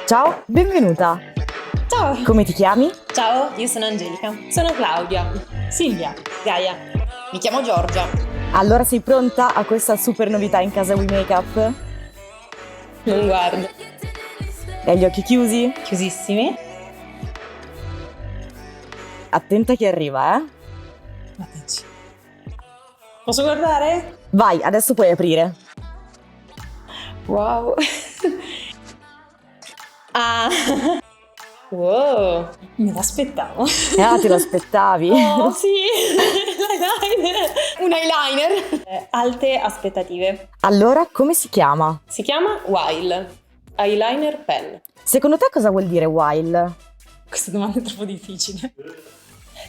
Ciao, benvenuta. Ciao! Come ti chiami? Ciao, io sono Angelica. Sono Claudia. Silvia. Gaia. Mi chiamo Giorgia. Allora sei pronta a questa super novità in casa We Makeup? Non guardo. Hai gli occhi chiusi? Chiusissimi. Attenta che arriva, eh? Guardaci. Posso guardare? Vai, adesso puoi aprire. Wow. Ah. Wow. Me l'aspettavo. Ah, te lo aspettavi? Oh, sì. L'eyeliner. Un eyeliner. Alte aspettative. Allora, come si chiama? Si chiama Wild Eyeliner Pen. Secondo te cosa vuol dire while? Questa domanda è troppo difficile.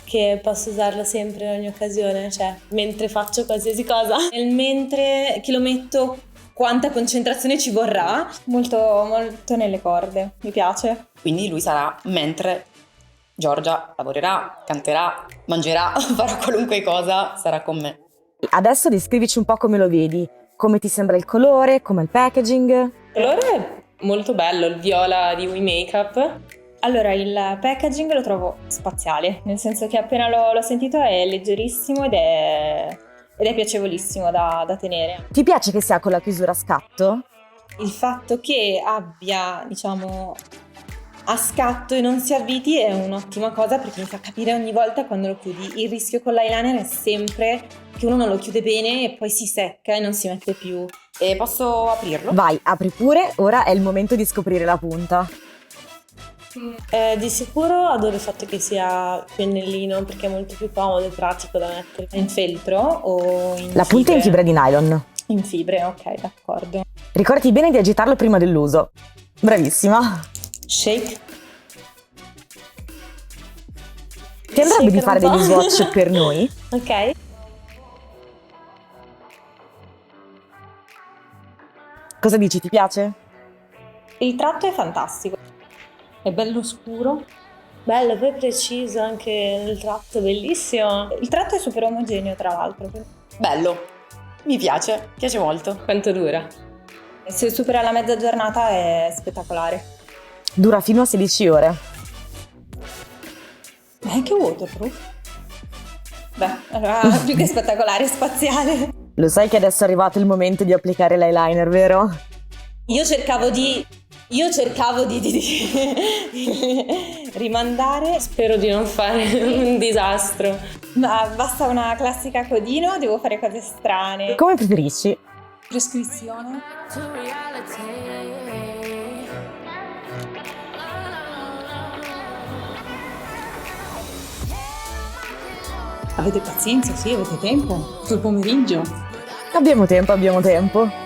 Che posso usarlo sempre in ogni occasione, cioè mentre faccio qualsiasi cosa. Nel mentre che lo metto, quanta concentrazione ci vorrà? Molto nelle corde, mi piace. Quindi lui sarà mentre Giorgia lavorerà, canterà, mangerà, farà qualunque cosa, sarà con me. Adesso descrivici un po' come lo vedi. Come ti sembra il colore, come il packaging? Il colore è molto bello, il viola di We Makeup. Allora, il packaging lo trovo spaziale, nel senso che appena l'ho sentito è leggerissimo ed è piacevolissimo da tenere. Ti piace che sia con la chiusura a scatto? Il fatto che abbia, diciamo, a scatto e non si avviti è un'ottima cosa perché mi fa capire ogni volta quando lo chiudi. Il rischio con l'eyeliner è sempre che uno non lo chiude bene e poi si secca e non si mette più. E posso aprirlo? Vai, apri pure, ora è il momento di scoprire la punta. Di sicuro adoro il fatto che sia pennellino perché è molto più comodo e pratico da mettere in feltro o in La punta è in fibra di nylon. In fibre, ok, d'accordo. Ricordati bene di agitarlo prima dell'uso. Bravissima. Shake. Ti andrebbe di Shaker fare un po'. degli swatch per noi? Ok. Cosa dici, ti piace? Il tratto è fantastico. È bello scuro. Bello, poi preciso anche nel tratto, bellissimo. Il tratto è super omogeneo, tra l'altro. Bello. Mi piace molto. Quanto dura? Se supera la mezza giornata è spettacolare. Dura fino a 16 ore. Ma è anche waterproof? Beh, allora più che spettacolare, è spaziale. Lo sai che adesso è arrivato il momento di applicare l'eyeliner, vero? Io cercavo di rimandare. Spero di non fare un disastro. Ma basta una classica codino, devo fare cose strane. Come preferisci? Prescrizione. Avete pazienza, sì, avete tempo. Sul pomeriggio. Abbiamo tempo, abbiamo tempo.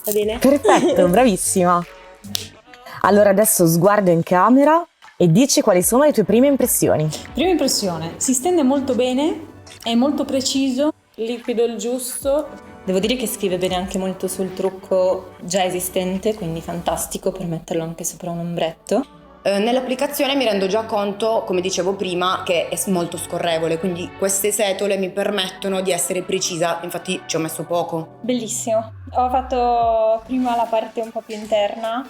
Va bene? Perfetto, bravissima. Allora adesso sguardo in camera e dici quali sono le tue prime impressioni. Prima impressione, si stende molto bene, è molto preciso. Liquido il giusto. Devo dire che scrive bene anche molto sul trucco già esistente, quindi fantastico per metterlo anche sopra un ombretto. Nell'applicazione mi rendo già conto, come dicevo prima, che è molto scorrevole, quindi queste setole mi permettono di essere precisa, infatti ci ho messo poco. Bellissimo. Ho fatto prima la parte un po' più interna,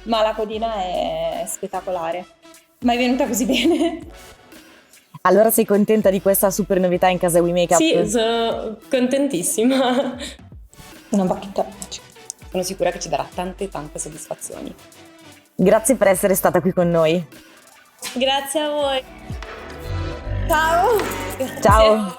ma la codina è spettacolare. Ma è venuta così bene? Allora sei contenta di questa super novità in casa We Makeup? Sì, sono contentissima. Una bacchetta. Sono sicura che ci darà tante soddisfazioni. Grazie per essere stata qui con noi. Grazie a voi. Ciao. Ciao!